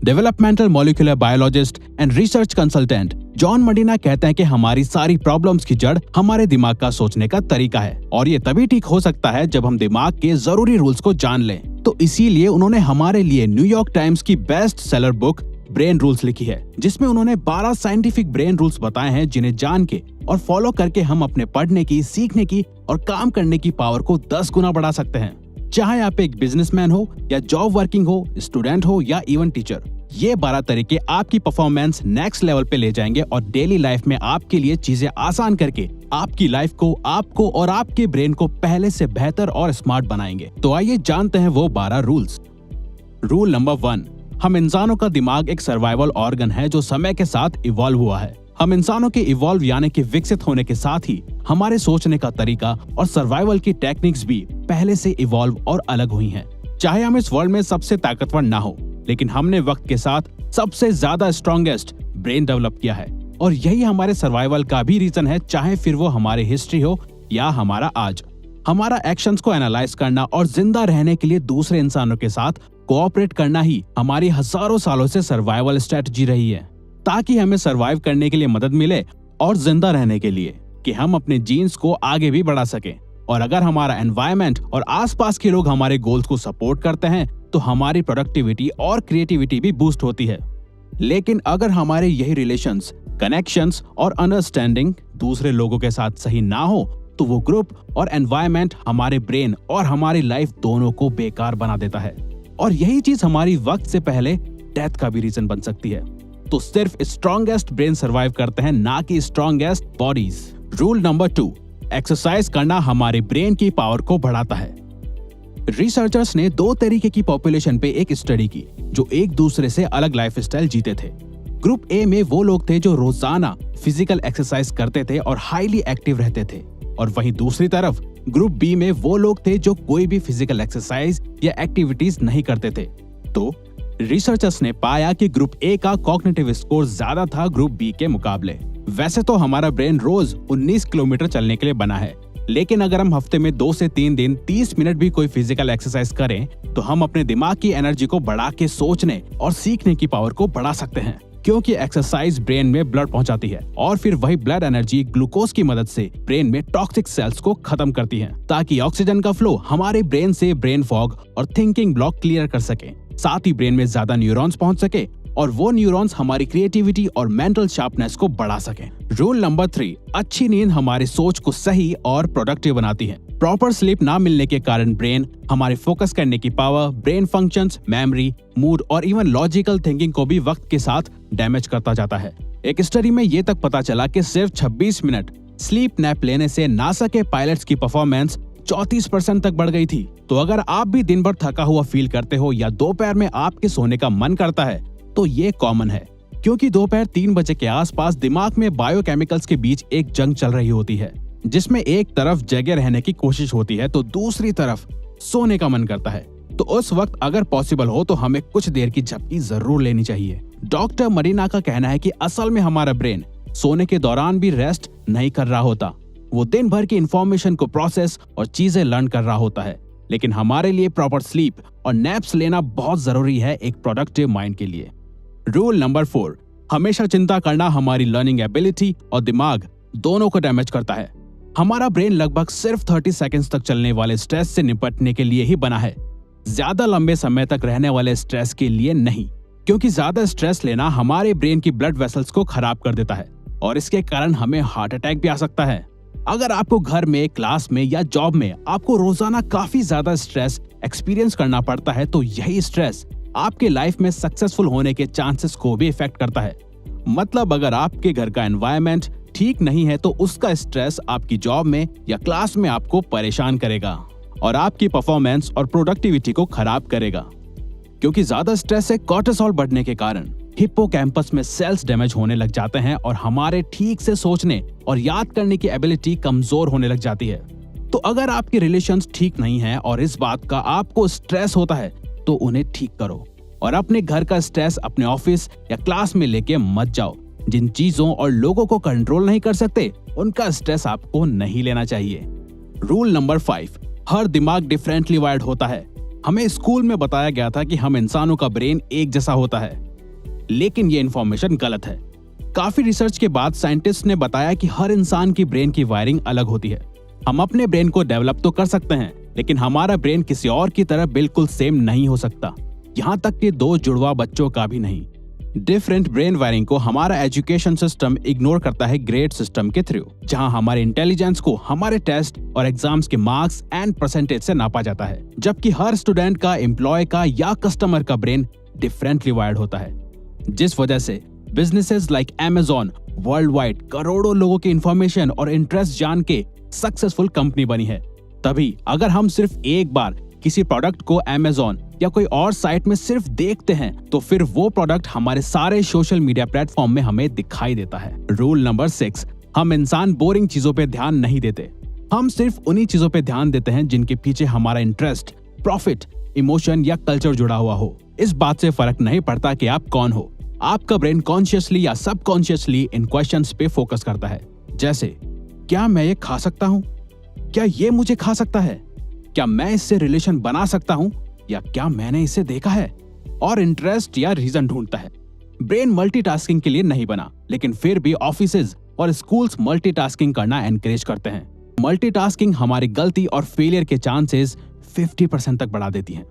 Developmental molecular biologist and research consultant John Medina कहते हैं कि हमारी सारी प्रॉब्लम्स की जड़ हमारे दिमाग का सोचने का तरीका है और ये तभी ठीक हो सकता है जब हम दिमाग के जरूरी रूल्स को जान लें। तो इसीलिए उन्होंने हमारे लिए न्यूयॉर्क टाइम्स की best seller book brain rules लिखी है, जिसमें उन्होंने 12 साइंटिफिक ब्रेन रूल्स बताए हैं जिन्हें जान के और फॉलो करके हम अपने पढ़ने की, सीखने की और काम करने की पावर को 10 गुना बढ़ा सकते हैं। चाहे आप एक बिजनेसमैन हो या जॉब वर्किंग हो, स्टूडेंट हो या इवन टीचर, ये 12 तरीके आपकी परफॉर्मेंस नेक्स्ट लेवल पे ले जाएंगे और डेली लाइफ में आपके लिए चीजें आसान करके आपकी लाइफ को, आपको और आपके ब्रेन को पहले से बेहतर और स्मार्ट बनाएंगे। तो आइए जानते हैं वो 12 रूल्स। रूल नंबर 1, हम इंसानों का दिमाग एक सर्वाइवल ऑर्गन है जो समय के साथ इवॉल्व हुआ है। हम इंसानों के इवॉल्व यानी कि विकसित होने के साथ ही हमारे सोचने का तरीका और सर्वाइवल की टेक्निक्स भी पहले से इवॉल्व और अलग हुई हैं। चाहे हम इस वर्ल्ड में सबसे ताकतवर ना हो, लेकिन हमने वक्त के साथ सबसे ज्यादा स्ट्रॉन्गेस्ट ब्रेन डेवलप किया है और यही हमारे सर्वाइवल का भी रीजन है, चाहे फिर वो हमारी हिस्ट्री हो या हमारा आज। हमारा एक्शंस को एनालाइज करना और जिंदा रहने के लिए दूसरे इंसानों के साथ कोऑपरेट करना ही हमारी हजारों सालों से सर्वाइवल स्ट्रेटजी रही है, ताकि हमें सर्वाइव करने के लिए मदद मिले और जिंदा रहने के लिए कि हम अपने जीन्स को आगे भी बढ़ा सकें। और अगर हमारा एनवायरनमेंट और आसपास के लोग हमारे गोल्स को सपोर्ट करते हैं तो हमारी प्रोडक्टिविटी और क्रिएटिविटी भी बूस्ट होती है। लेकिन अगर हमारे यही रिलेशंस, कनेक्शंस और अंडरस्टैंडिंग दूसरे लोगों के साथ सही ना हो तो वो ग्रुप और एनवायरनमेंट हमारे ब्रेन और हमारी लाइफ दोनों को बेकार बना देता है और यही चीज हमारी वक्त से पहले डेथ का भी रीजन बन सकती है। तो सिर्फ स्ट्रॉन्गेस्ट ब्रेन सर्वाइव करते हैं, ना कि strongest bodies. Rule number 2, exercise करना हमारे ब्रेन की पावर को बढ़ाता है। रिसर्चर्स ने 2 तरीके की पॉपुलेशन पे एक स्टडी की जो एक दूसरे से अलग लाइफस्टाइल जीते थे। ग्रुप ए में वो लोग थे जो रोजाना फिजिकल एक्सरसाइज करते थे और हाईली एक्टिव रहते थे, और वहीं दूसरी तरफ ग्रुप बी में वो लोग थे जो कोई भी फिजिकल एक्सरसाइज या एक्टिविटीज नहीं करते थे। तो रिसर्चर्स ने पाया कि ग्रुप ए का कॉग्निटिव स्कोर ज्यादा था ग्रुप बी के मुकाबले। वैसे तो हमारा ब्रेन रोज 19 किलोमीटर चलने के लिए बना है, लेकिन अगर हम हफ्ते में 2 से 3 दिन 30 मिनट भी कोई फिजिकल एक्सरसाइज करें तो हम अपने दिमाग की एनर्जी को बढ़ा के सोचने और सीखने की पावर को बढ़ा सकते हैं, क्योंकि एक्सरसाइज ब्रेन में ब्लड पहुंचाती है और फिर वही ब्लड एनर्जी ग्लूकोज की मदद से ब्रेन में टॉक्सिक सेल्स को खत्म करती है, ताकि ऑक्सीजन का फ्लो हमारे ब्रेन से ब्रेन फॉग और थिंकिंग ब्लॉक क्लियर कर सके। साथ ही ब्रेन में ज्यादा न्यूरॉन्स पहुंच सके और वो न्यूरॉन्स हमारी क्रिएटिविटी और मेंटल शार्पनेस को बढ़ा सके। रूल नंबर 3, अच्छी नींद हमारी सोच को सही और प्रोडक्टिव बनाती है। प्रॉपर स्लीप ना मिलने के कारण ब्रेन हमारे फोकस करने की power, brain functions, memory, mood और इवन लॉजिकल थिंकिंग को भी वक्त के साथ डैमेज करता जाता है। एक स्टडी में ये तक पता चला कि सिर्फ 26 मिनट स्लीप नैप लेने से नासा के पायलट्स की परफॉर्मेंस 34% तक बढ़ गई थी। तो अगर आप भी दिन भर थका हुआ फील करते हो या दोपहर में आपके सोने का मन करता है तो ये कॉमन है, क्योंकि दोपहर 3 बजे के आसपास दिमाग में बायोकेमिकल्स के बीच एक जंग चल रही होती है, जिसमें एक तरफ जगे रहने की कोशिश होती है तो दूसरी तरफ सोने का मन करता है। तो उस वक्त अगर पॉसिबल हो तो हमें कुछ देर की झपकी जरूर लेनी चाहिए। डॉक्टर मरीना का कहना है कि असल में हमारा ब्रेन सोने के दौरान भी रेस्ट नहीं कर रहा होता, वो दिन भर की इंफॉर्मेशन को प्रोसेस और चीजें लर्न कर रहा होता है। लेकिन हमारे लिए प्रॉपर स्लीप और नैप्स लेना बहुत जरूरी है एक प्रोडक्टिव माइंड के लिए। रूल नंबर 4, हमेशा चिंता करना हमारी लर्निंग एबिलिटी और दिमाग दोनों को डैमेज करता है। हमारा ब्रेन लगभग सिर्फ 30 सेकंड्स तक चलने वाले स्ट्रेस से निपटने के लिए ही बना है, ज्यादा लंबे समय तक रहने वाले स्ट्रेस के लिए नहीं, क्योंकि ज्यादा स्ट्रेस लेना हमारे ब्रेन की ब्लड वेसल्स को खराब कर देता है और इसके कारण हमें हार्ट अटैक भी आ सकता है। अगर आपको घर में, क्लास में या जॉब में आपको रोजाना काफी ज्यादा स्ट्रेस एक्सपीरियंस करना पड़ता है तो यही स्ट्रेस आपके लाइफ में सक्सेसफुल होने के चांसेस को भी इफेक्ट करता है। मतलब अगर आपके घर का एनवायरनमेंट ठीक नहीं है तो उसका स्ट्रेस आपकी जॉब में या क्लास में आपको परेशान करेगा और आपकी परफॉर्मेंस और प्रोडक्टिविटी को खराब करेगा, क्योंकि ज्यादा स्ट्रेस से कॉर्टिसोल बढ़ने के कारण हिप्पोकैम्पस में सेल्स डैमेज होने लग जाते हैं और हमारे ठीक से सोचने और याद करने की एबिलिटी कमजोर होने लग जाती है। तो अगर आपके रिलेशंस ठीक नहीं है और इस बात का आपको स्ट्रेस होता है तो उन्हें ठीक करो और अपने घर का स्ट्रेस अपने ऑफिस या क्लास में लेके मत जाओ। जिन चीजों और लोगों को कंट्रोल नहीं कर सकते उनका स्ट्रेस आपको नहीं लेना चाहिए। रूल नंबर 5, हर दिमाग डिफरेंटली वायर्ड होता है। हमें स्कूल में बताया गया था कि हम इंसानों का ब्रेन एक जैसा होता है, लेकिन ये इन्फॉर्मेशन गलत है। काफी रिसर्च के बाद साइंटिस्ट ने बताया कि हर इंसान की ब्रेन की वायरिंग अलग होती है। हम अपने ब्रेन को डेवलप तो कर सकते हैं, लेकिन हमारा ब्रेन किसी और की तरह बिल्कुल सेम नहीं हो सकता, यहाँ तक कि 2 जुड़वा बच्चों का भी नहीं। डिफरेंट ब्रेन वायरिंग को हमारा एजुकेशन सिस्टम इग्नोर करता है ग्रेड सिस्टम के थ्रू, जहां हमारे इंटेलिजेंस को हमारे टेस्ट और एग्जाम्स के मार्क्स एंड परसेंटेज से नापा जाता है, जबकि हर स्टूडेंट का, एम्प्लॉय का या कस्टमर का ब्रेन डिफरेंटली वायर्ड होता है। जिस वजह से businesses like Amazon world wide करोड़ों लोगों की इंफॉर्मेशन और इंटरेस्ट जान के सक्सेसफुल कंपनी बनी है। तभी अगर हम सिर्फ एक बार किसी प्रोडक्ट को Amazon या कोई और साइट में सिर्फ देखते हैं, तो फिर वो प्रोडक्ट हमारे सारे सोशल मीडिया प्लेटफॉर्म में हमें दिखाई देता है। रूल नंबर 6, हम इंसान बोरिंग चीजों पे ध्यान नहीं देते। हम सिर्फ उन्हीं चीजों पे ध्यान देते हैं जिनके पीछे हमारा इंटरेस्ट, प्रॉफिट, इमोशन या कल्चर जुड़ा हुआ हो। इस बात से फर्क नहीं पड़ता कि आप कौन हो, आपका ब्रेन कॉन्शियसली या सबकॉन्शियसली इन क्वेश्चंस पे फोकस करता है। जैसे, क्या मैं ये खा सकता हूँ? क्या ये मुझे खा सकता है? क्या मैं इससे रिलेशन बना सकता हूँ? या क्या मैंने इसे देखा है? और इंटरेस्ट या रीजन ढूंढता है। ब्रेन मल्टीटास्किंग के लिए नहीं बना, लेकिन फिर भी ऑफिसेज और स्कूल्स मल्टीटास्किंग करना एनकरेज करते हैं। मल्टीटास्किंग हमारी गलती और फेलियर के चांसेस 50% तक बढ़ा देती है।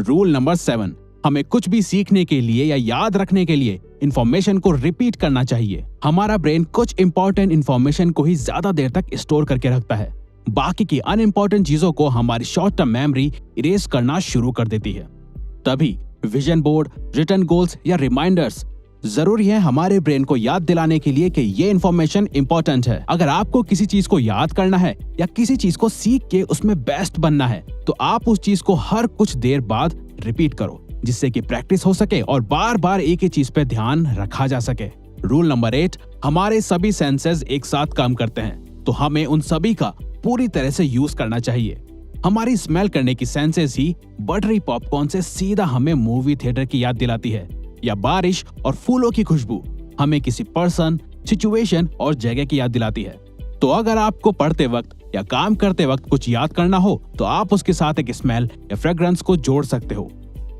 रूल नंबर 7, हमें कुछ भी सीखने के लिए या याद रखने के लिए इंफॉर्मेशन को रिपीट करना चाहिए। हमारा ब्रेन कुछ इंपॉर्टेंट इंफॉर्मेशन को ही ज्यादा देर तक स्टोर करके रखता है, बाकी की अनइम्पॉर्टेंट चीजों को हमारी शॉर्ट टर्म मेमोरी इरेज करना शुरू कर देती है। तभी विजन बोर्ड, रिटन गोल्स या रिमाइंडर्स जरूरी है हमारे ब्रेन को याद दिलाने के लिए कि ये इन्फॉर्मेशन इंपॉर्टेंट है। अगर आपको किसी चीज को याद करना है या किसी चीज को सीख के उसमें बेस्ट बनना है, तो आप उस चीज को हर कुछ देर बाद रिपीट करो, जिससे कि प्रैक्टिस हो सके और बार बार एक ही चीज पे ध्यान रखा जा सके। रूल नंबर 8, हमारे सभी सेंसेस एक साथ काम करते हैं, तो हमें उन सभी का पूरी तरह से यूज करना चाहिए। हमारी स्मेल करने की सेंसेस ही बटरी पॉपकॉर्न से सीधा हमें मूवी थिएटर की याद दिलाती है, या बारिश और फूलों की खुशबू हमें किसी पर्सन, सिचुएशन और जगह की याद दिलाती है। तो अगर आपको पढ़ते वक्त या काम करते वक्त कुछ याद करना हो, तो आप उसके साथ एक स्मेल या फ्रेग्रेंस को जोड़ सकते हो।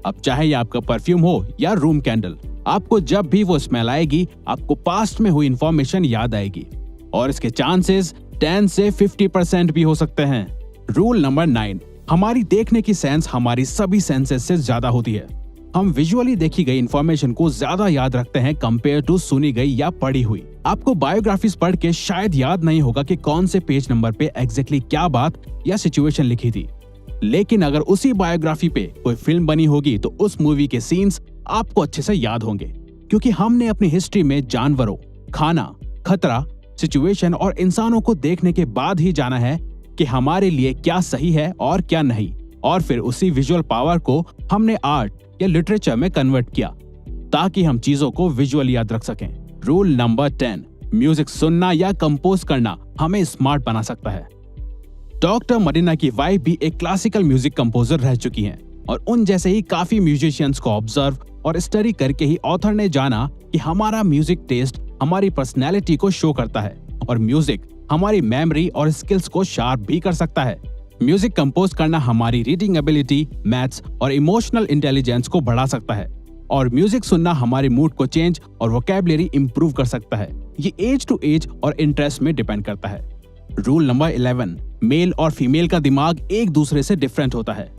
अब चाहे ये आपका परफ्यूम हो या रूम कैंडल, आपको जब भी वो स्मेल आएगी, आपको पास्ट में हुई इंफॉर्मेशन याद आएगी, और इसके चांसेस 10 से 50% भी हो सकते हैं। रूल नंबर 9, हमारी देखने की सेंस हमारी सभी सेंसेस से ज्यादा होती है। हम विजुअली देखी गई इंफॉर्मेशन को ज्यादा याद रखते हैं कंपेयर टू सुनी गई या पढ़ी हुई। आपको बायोग्राफीज पढ़ के शायद याद नहीं होगा कि कौन से पेज नंबर पे एग्जैक्टली क्या बात या सिचुएशन लिखी थी, लेकिन अगर उसी बायोग्राफी पे कोई फिल्म बनी होगी तो उस मूवी के सीन्स आपको अच्छे से याद होंगे, क्योंकि हमने अपनी हिस्ट्री में जानवरों, खाना, खतरा, सिचुएशन और इंसानों को देखने के बाद ही जाना है कि हमारे लिए क्या सही है और क्या नहीं, और फिर उसी विजुअल पावर को हमने आर्ट या लिटरेचर में कन्वर्ट किया ताकि हम चीजों को विजुअल याद रख सकें। रूल नंबर 10, म्यूजिक सुनना या कंपोज करना हमें स्मार्ट बना सकता है। डॉक्टर मरीना की वाइफ भी एक क्लासिकल म्यूजिक कंपोजर रह चुकी हैं, और उन जैसे ही काफी म्यूजिशियंस को ऑब्जर्व और स्टडी करके ही ऑथर ने जाना कि हमारा म्यूजिक टेस्ट हमारी पर्सनैलिटी को शो करता है, और म्यूजिक हमारी मेमोरी और स्किल्स को शार्प भी कर सकता है। म्यूजिक कंपोज करना हमारी रीडिंग एबिलिटी, मैथ्स और इमोशनल इंटेलिजेंस को बढ़ा सकता है, और म्यूजिक सुनना हमारे मूड को चेंज और वोकैबुलरी इंप्रूव कर सकता है। ये एज टू एज और इंटरेस्ट में डिपेंड करता है। रूल नंबर 11, मेल और फीमेल का दिमाग एक दूसरे से डिफरेंट होता है।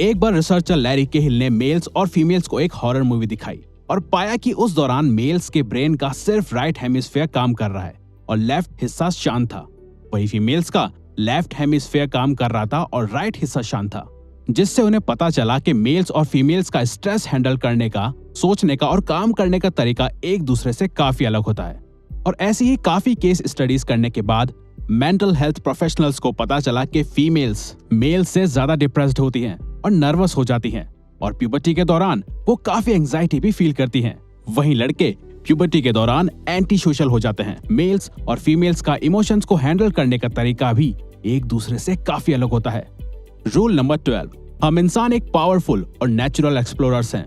एक बार रिसर्चर लैरी केहिल ने मेल्स और फीमेल्स को एक हॉरर मूवी दिखाई और पाया कि उस दौरान मेल्स के ब्रेन का सिर्फ राइट हेमिस्फीयर काम कर रहा है और लेफ्ट हिस्सा शांत था, वही फीमेल्स का लेफ्ट हेमिस्फीयर काम कर रहा था और राइट हिस्सा शांत था, जिससे उन्हें पता चला कि मेल्स और फीमेल्स का स्ट्रेस हैंडल करने का, सोचने का और काम करने का तरीका एक दूसरे से काफी अलग होता है। और ऐसी ही काफी केस स्टडीज करने के बाद मेंटल हेल्थ प्रोफेशनल्स को पता चला कि फीमेल्स मेल्स से ज्यादा डिप्रेस्ड होती हैं और नर्वस हो जाती हैं, और प्यूबर्टी के दौरान वो काफी एंजाइटी भी फील करती हैं। वहीं लड़के प्यूबर्टी के दौरान एंटी सोशल हो जाते हैं। मेल्स और फीमेल्स का इमोशंस को हैंडल करने का तरीका भी एक दूसरे से काफी अलग होता है। रूल नंबर 12, हम इंसान एक पावरफुल और नेचुरल एक्सप्लोरर्स हैं।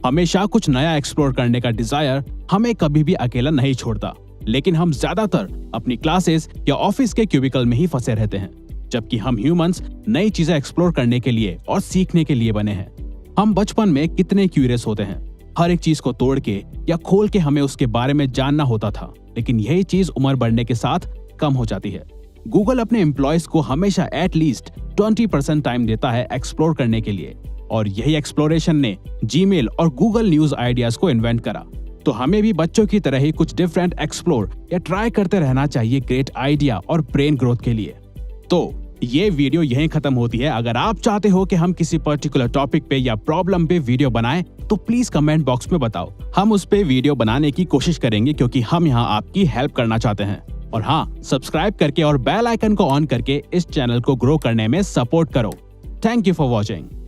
हमेशा कुछ नया एक्सप्लोर करने का डिजायर हमें कभी भी अकेला नहीं छोड़ता, लेकिन हम ज्यादातर अपनी क्लासेस या ऑफिस के क्यूबिकल में ही फंसे रहते हैं, जबकि हम ह्यूमंस नई चीजें एक्सप्लोर करने के लिए और सीखने के लिए बने हैं। हम बचपन में कितने क्यूरियस होते हैं, हर एक चीज को तोड़ के या खोल के हमें उसके बारे में जानना होता था, लेकिन यही चीज उम्र बढ़ने के साथ कम हो जाती है। गूगल अपने एम्प्लॉयज को हमेशा एटलीस्ट 20% टाइम देता है एक्सप्लोर करने के लिए, और यही एक्सप्लोरेशन ने जीमेल और गूगल न्यूज आइडियाज को इन्वेंट करा। तो हमें भी बच्चों की तरह ही कुछ डिफरेंट एक्सप्लोर या ट्राई करते रहना चाहिए ग्रेट आइडिया और ब्रेन ग्रोथ के लिए। तो ये वीडियो यहीं खत्म होती है। अगर आप चाहते हो कि हम किसी पर्टिकुलर टॉपिक पे या प्रॉब्लम पे वीडियो बनाएं तो प्लीज कमेंट बॉक्स में बताओ। हम उस पे वीडियो बनाने की कोशिश करेंगे, क्योंकि हम यहाँ आपकी हेल्प करना चाहते हैं। और हाँ, सब्सक्राइब करके और बेल आइकन को ऑन करके इस चैनल को ग्रो करने में सपोर्ट करो। Thank you for watching.